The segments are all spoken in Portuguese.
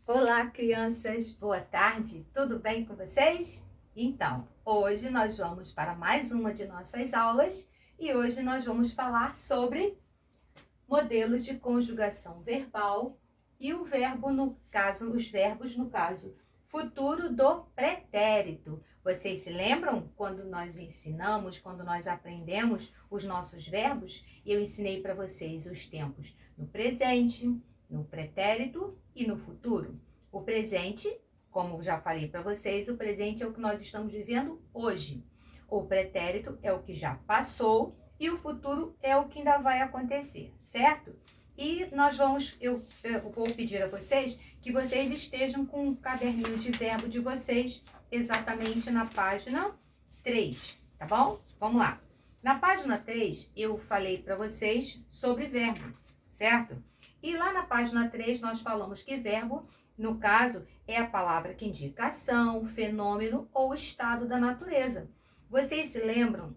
Olá, crianças, boa tarde, tudo bem com vocês? Então, hoje nós vamos para mais uma de nossas aulas e hoje nós vamos falar sobre modelos de conjugação verbal e o verbo no caso, os verbos no caso futuro do pretérito. Vocês se lembram quando nós ensinamos, quando nós aprendemos os nossos verbos? Eu ensinei para vocês os tempos no presente, no pretérito e no futuro. O presente, como já falei para vocês, o presente é o que nós estamos vivendo hoje. O pretérito é o que já passou e o futuro é o que ainda vai acontecer, certo? E eu vou pedir a vocês que vocês estejam com o caderninho de verbo de vocês exatamente na página 3, tá bom? Vamos lá. Na página 3, eu falei para vocês sobre verbo, certo? E lá na página 3, nós falamos que verbo, no caso, é a palavra que indica ação, fenômeno ou estado da natureza. Vocês se lembram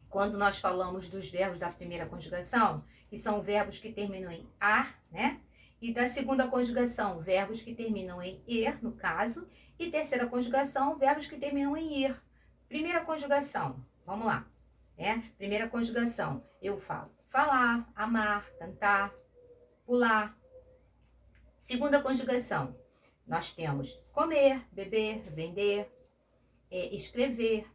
quando nós falamos dos verbos da primeira conjugação, que são verbos que terminam em ar, né? E da segunda conjugação, verbos que terminam em er, no caso, e terceira conjugação, verbos que terminam em ir. Primeira conjugação, vamos lá, né? Primeira conjugação, eu falo falar, amar, cantar, pular. Segunda conjugação, nós temos comer, beber, vender, escrever.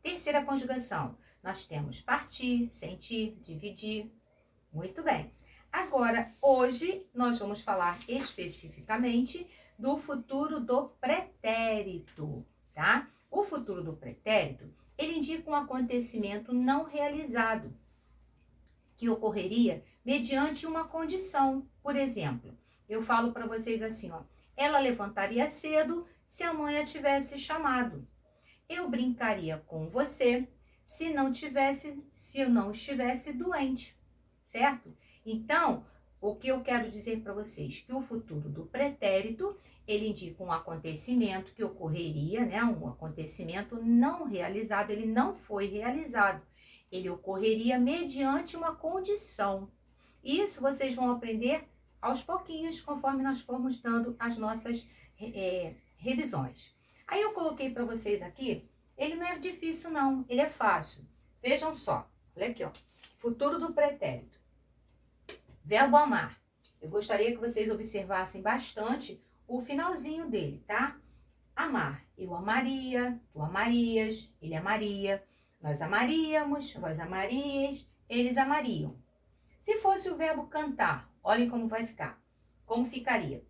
Terceira conjugação, nós temos partir, sentir, dividir. Muito bem. Agora, hoje, nós vamos falar especificamente do futuro do pretérito, tá? O futuro do pretérito, ele indica um acontecimento não realizado, que ocorreria mediante uma condição. Por exemplo, eu falo para vocês assim, ó, ela levantaria cedo se a mãe a tivesse chamado. Eu brincaria com você se eu não estivesse doente, certo? Então, o que eu quero dizer para vocês? Que o futuro do pretérito, ele indica um acontecimento que ocorreria, né? Um acontecimento não realizado, ele não foi realizado. Ele ocorreria mediante uma condição. Isso vocês vão aprender aos pouquinhos, conforme nós formos dando as nossas revisões. Aí eu coloquei para vocês aqui, ele não é difícil não, ele é fácil. Vejam só, olha aqui, ó. Futuro do pretérito. Verbo amar. Eu gostaria que vocês observassem bastante o finalzinho dele, tá? Amar. Eu amaria, tu amarias, ele amaria, nós amaríamos, vós amarias, eles amariam. Se fosse o verbo cantar, olhem como vai ficar. Como ficaria?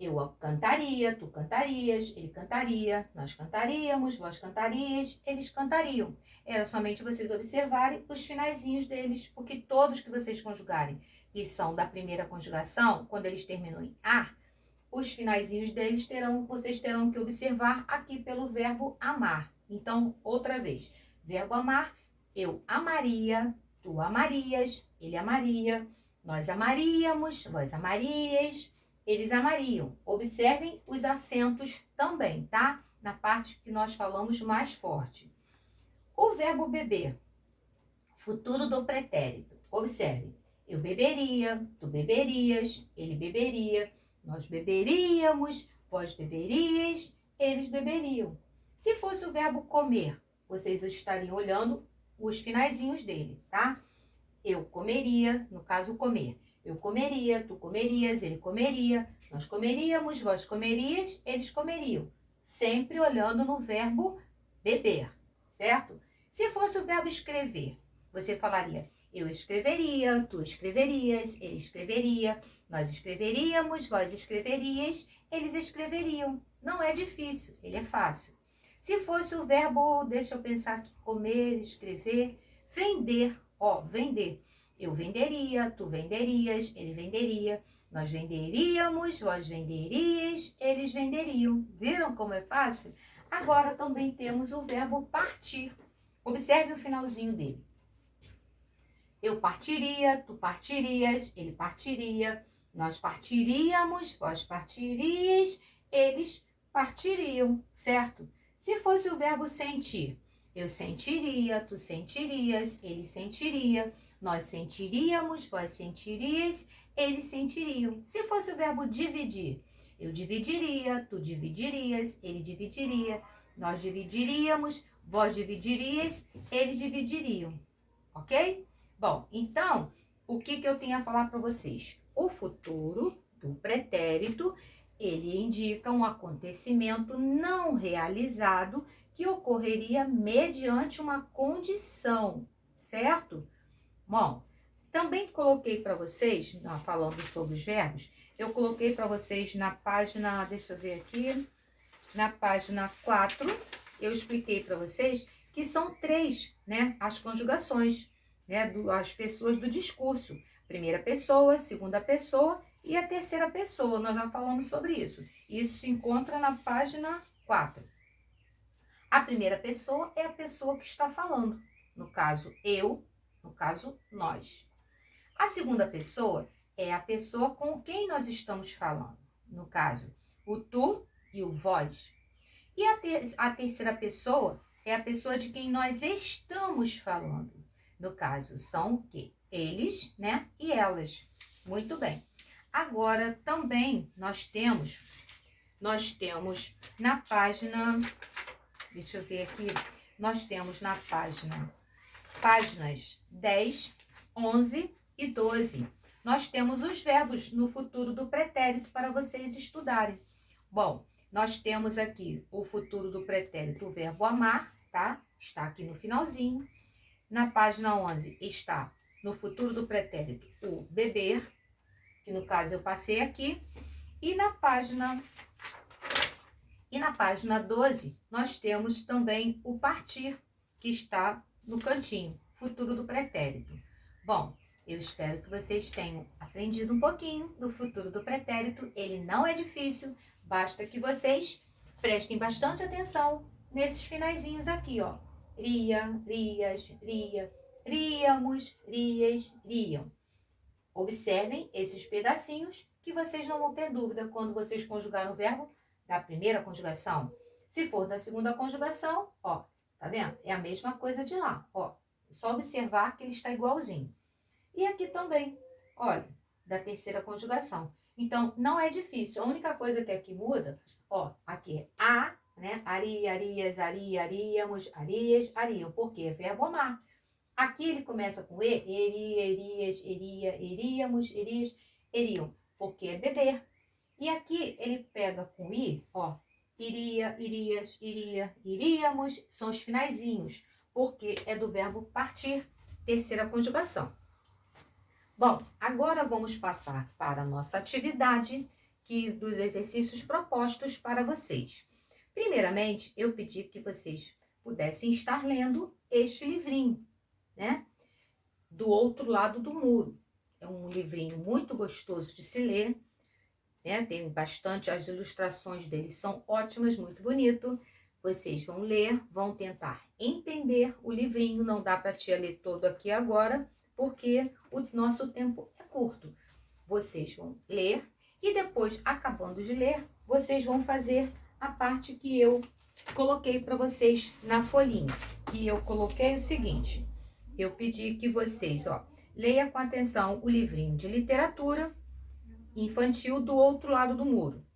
Eu cantaria, tu cantarias, ele cantaria, nós cantaríamos, vós cantarias, eles cantariam. Era somente vocês observarem os finaizinhos deles, porque todos que vocês conjugarem, que são da primeira conjugação, quando eles terminam em ar, os finaizinhos deles vocês terão que observar aqui pelo verbo amar. Então, outra vez, verbo amar, eu amaria, tu amarias, ele amaria, nós amaríamos, vós amarias, eles amariam. Observem os acentos também, tá? Na parte que nós falamos mais forte. O verbo beber, futuro do pretérito. Observe. Eu beberia, tu beberias, ele beberia, nós beberíamos, vós beberias, eles beberiam. Se fosse o verbo comer, vocês estariam olhando os finaizinhos dele, tá? Eu comeria, no caso comer. Eu comeria, tu comerias, ele comeria, nós comeríamos, vós comerias, eles comeriam. Sempre olhando no verbo beber, certo? Se fosse o verbo escrever, você falaria eu escreveria, tu escreverias, ele escreveria, nós escreveríamos, vós escreverias, eles escreveriam. Não é difícil, ele é fácil. Se fosse o verbo, deixa eu pensar aqui, comer, escrever, vender, ó, vender. Eu venderia, tu venderias, ele venderia, nós venderíamos, vós venderias, eles venderiam. Viram como é fácil? Agora também temos o verbo partir. Observe o finalzinho dele. Eu partiria, tu partirias, ele partiria, nós partiríamos, vós partirias, eles partiriam, certo? Se fosse o verbo sentir, eu sentiria, tu sentirias, ele sentiria, nós sentiríamos, vós sentirias, eles sentiriam. Se fosse o verbo dividir, Eu dividiria, tu dividirias, ele dividiria, nós dividiríamos, vós dividirias, eles dividiriam, ok? Bom, então, o que eu tenho a falar para vocês? O futuro do pretérito, ele indica um acontecimento não realizado que ocorreria mediante uma condição, certo? Bom, também coloquei para vocês, falando sobre os verbos, eu coloquei para vocês na página, deixa eu ver aqui, na página 4, eu expliquei para vocês que são 3, né, as conjugações, né, as pessoas do discurso. Primeira pessoa, segunda pessoa e a terceira pessoa, nós já falamos sobre isso. Isso se encontra na página 4. A primeira pessoa é a pessoa que está falando, no caso eu, no caso nós. A segunda pessoa é a pessoa com quem nós estamos falando, no caso o tu e o vós. E a terceira pessoa é a pessoa de quem nós estamos falando, no caso são o quê? Eles, né, e elas. Muito bem. Agora também nós temos na página, deixa eu ver aqui, nós temos na páginas 10, 11 e 12. Nós temos os verbos no futuro do pretérito para vocês estudarem. Bom, nós temos aqui o futuro do pretérito, o verbo amar, tá? Está aqui no finalzinho. Na página 11 está no futuro do pretérito o beber, que no caso eu passei aqui. E na página 12, nós temos também o partir, que está no cantinho, futuro do pretérito. Bom, eu espero que vocês tenham aprendido um pouquinho do futuro do pretérito. Ele não é difícil, basta que vocês prestem bastante atenção nesses finaizinhos aqui, ó. Ria, rias, ria, ríamos, rias, riam. Observem esses pedacinhos que vocês não vão ter dúvida quando vocês conjugaram o verbo da primeira conjugação. Se for da segunda conjugação, ó, tá vendo? É a mesma coisa de lá, ó. É só observar que ele está igualzinho. E aqui também, olha, da terceira conjugação. Então, não é difícil. A única coisa que aqui muda, ó, aqui é a, né? Aria, arias, aria, aríamos, arias, ariam. Por quê? É verbo amar. Aqui ele começa com e, eria, erias, eria, eríamos, erias, eriam. Porque é beber. E aqui ele pega com i, ó, iria, irias, iria, iríamos, são os finaizinhos, porque é do verbo partir, terceira conjugação. Bom, agora vamos passar para a nossa atividade dos exercícios propostos para vocês. Primeiramente, eu pedi que vocês pudessem estar lendo este livrinho, né? Do outro lado do muro. É um livrinho muito gostoso de se ler, né? Tem bastante, as ilustrações dele são ótimas, muito bonito. Vocês vão ler, vão tentar entender o livrinho, não dá para tia ler todo aqui agora, porque o nosso tempo é curto. Vocês vão ler e depois, acabando de ler, vocês vão fazer a parte que eu coloquei para vocês na folhinha. E eu coloquei o seguinte, eu pedi que vocês, ó, leiam com atenção o livrinho de literatura infantil do outro lado do muro.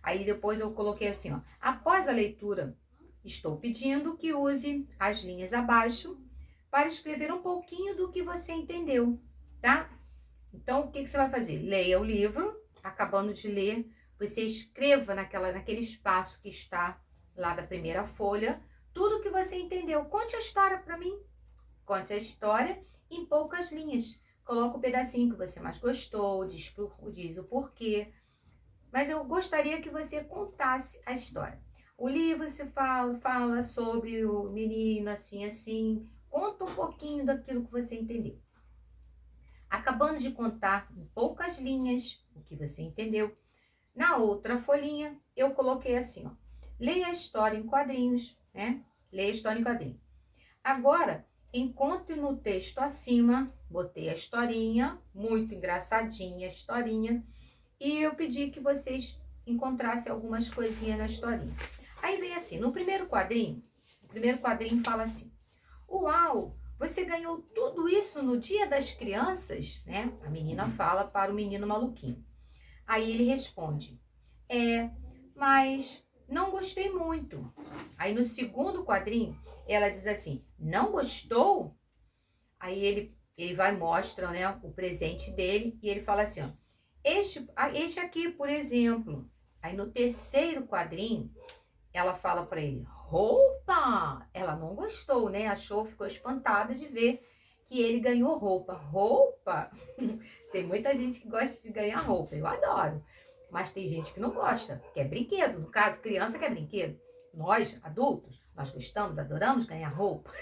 Aí depois eu coloquei assim, ó, após a leitura, estou pedindo que use as linhas abaixo para escrever um pouquinho do que você entendeu, tá? Então, o que você vai fazer? Leia o livro, acabando de ler, você escreva naquele espaço que está lá da primeira folha, tudo que você entendeu. Conte a história para mim. Conte a história em poucas linhas. Coloca o pedacinho que você mais gostou, diz o porquê. Mas eu gostaria que você contasse a história. O livro se fala sobre o menino assim, assim. Conta um pouquinho daquilo que você entendeu. Acabando de contar em poucas linhas o que você entendeu, na outra folhinha eu coloquei assim, ó. Leia a história em quadrinhos, né? Leia a história em quadrinhos. Agora, encontre no texto acima, botei a historinha, muito engraçadinha a historinha, e eu pedi que vocês encontrassem algumas coisinhas na historinha. Aí vem assim, no primeiro quadrinho fala assim, uau, você ganhou tudo isso no Dia das Crianças, né? A menina fala para o menino maluquinho. Aí ele responde, Mas não gostei muito. Aí no segundo quadrinho, ela diz assim, não gostou? Aí ele vai e mostra, né, o presente dele e ele fala assim, ó, este aqui, por exemplo. Aí no terceiro quadrinho, ela fala para ele, roupa! Ela não gostou, né? Achou, ficou espantada de ver que ele ganhou roupa. Roupa? Tem muita gente que gosta de ganhar roupa, eu adoro. Mas tem gente que não gosta, quer brinquedo. No caso, criança quer brinquedo. Nós, adultos, nós gostamos, adoramos ganhar roupa.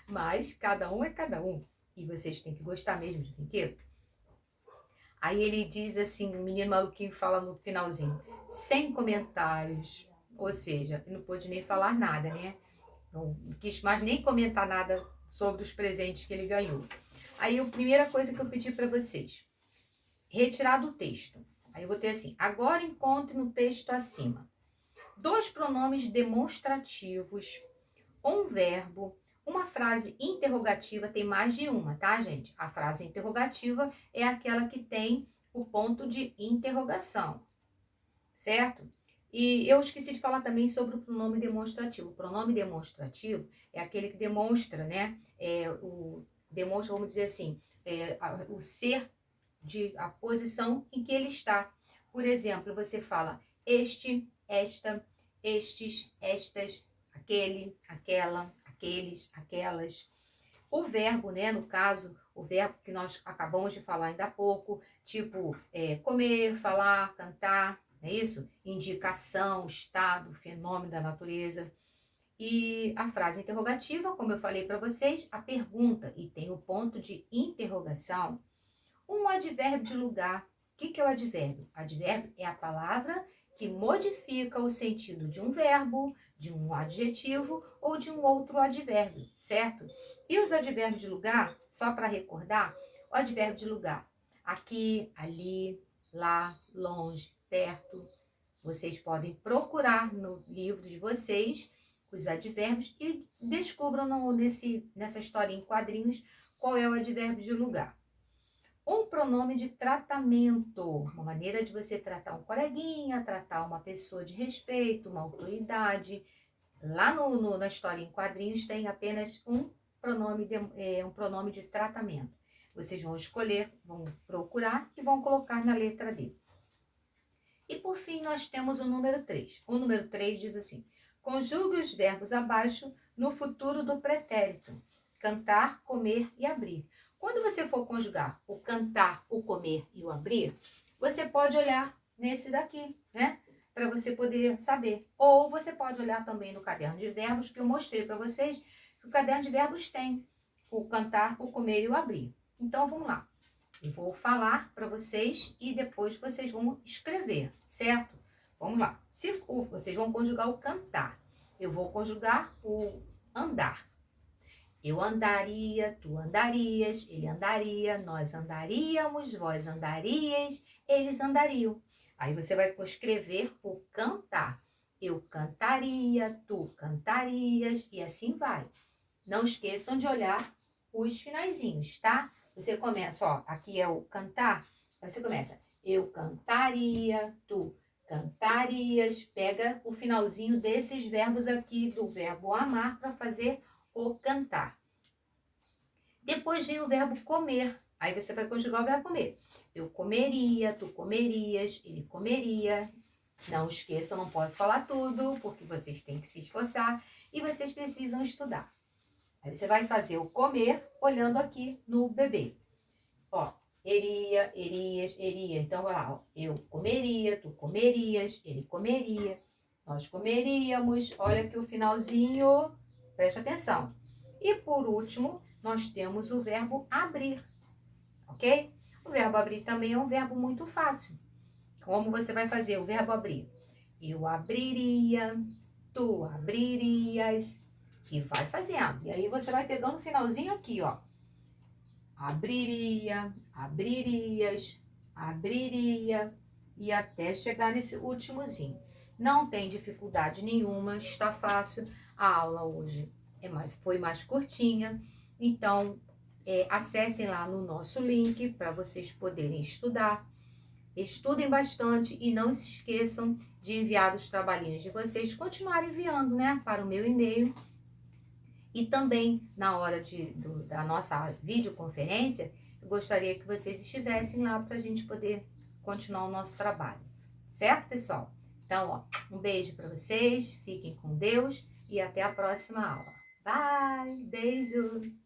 Mas cada um é cada um. E vocês têm que gostar mesmo de brinquedo. Aí ele diz assim, o menino maluquinho fala no finalzinho, sem comentários. Ou seja, não pôde nem falar nada, né? Não quis mais nem comentar nada sobre os presentes que ele ganhou. Aí a primeira coisa que eu pedi para vocês, retirar do texto. Aí eu vou ter assim, agora encontre no texto acima 2 pronomes demonstrativos, um verbo, uma frase interrogativa, tem mais de uma, tá, gente? A frase interrogativa é aquela que tem o ponto de interrogação, certo? E eu esqueci de falar também sobre o pronome demonstrativo. O pronome demonstrativo é aquele que demonstra, né? Demonstra, vamos dizer assim, o ser a posição em que ele está. Por exemplo, você fala este, esta, estes, estas, aquele, aquela, aqueles, aquelas. O verbo, né? No caso, o verbo que nós acabamos de falar ainda há pouco, tipo comer, falar, cantar, é isso? Indicação, estado, fenômeno da natureza. E a frase interrogativa, como eu falei para vocês, a pergunta e tem o ponto de interrogação. Um advérbio de lugar. O que é o advérbio? Advérbio é a palavra que modifica o sentido de um verbo, de um adjetivo ou de um outro advérbio, certo? E os advérbios de lugar, só para recordar, o advérbio de lugar, aqui, ali, lá, longe, perto. Vocês podem procurar no livro de vocês os advérbios e descubram nessa historinha em quadrinhos qual é o advérbio de lugar. Um pronome de tratamento, uma maneira de você tratar um coleguinha, tratar uma pessoa de respeito, uma autoridade. Lá na história em quadrinhos tem apenas um pronome de tratamento. Vocês vão escolher, vão procurar e vão colocar na letra D. E por fim, nós temos o número 3. O número 3 diz assim, conjugue os verbos abaixo no futuro do pretérito. Cantar, comer e abrir. Quando você for conjugar o cantar, o comer e o abrir, você pode olhar nesse daqui, né? Para você poder saber. Ou você pode olhar também no caderno de verbos que eu mostrei para vocês, que o caderno de verbos tem o cantar, o comer e o abrir. Então, vamos lá. Eu vou falar para vocês e depois vocês vão escrever, certo? Vamos lá. Vocês vão conjugar o cantar. Eu vou conjugar o andar. Eu andaria, tu andarias, ele andaria, nós andaríamos, vós andarias, eles andariam. Aí você vai escrever o cantar. Eu cantaria, tu cantarias e assim vai. Não esqueçam de olhar os finaizinhos, tá? Você começa, ó, aqui é o cantar. Aí você começa, eu cantaria, tu cantarias. Pega o finalzinho desses verbos aqui, do verbo amar, para fazer o cantar. Depois vem o verbo comer. Aí você vai conjugar o verbo comer. Eu comeria, tu comerias, ele comeria. Não esqueçam, não posso falar tudo, porque vocês têm que se esforçar e vocês precisam estudar. Aí você vai fazer o comer olhando aqui no bebê. Ó, eria, erias, eria. Então, vai lá, ó. Eu comeria, tu comerias, ele comeria, nós comeríamos. Olha aqui o finalzinho, preste atenção. E por último, nós temos o verbo abrir, ok? O verbo abrir também é um verbo muito fácil. Como você vai fazer o verbo abrir? Eu abriria, tu abririas, e vai fazendo. E aí você vai pegando o finalzinho aqui, ó. Abriria, abririas, abriria, e até chegar nesse últimozinho. Não tem dificuldade nenhuma, está fácil. A aula hoje foi mais curtinha, então acessem lá no nosso link para vocês poderem estudar. Estudem bastante e não se esqueçam de enviar os trabalhinhos de vocês, continuarem enviando, né, para o meu e-mail. E também, na hora da nossa videoconferência, eu gostaria que vocês estivessem lá para a gente poder continuar o nosso trabalho. Certo, pessoal? Então, ó, um beijo para vocês, fiquem com Deus e até a próxima aula. Bye! Beijo!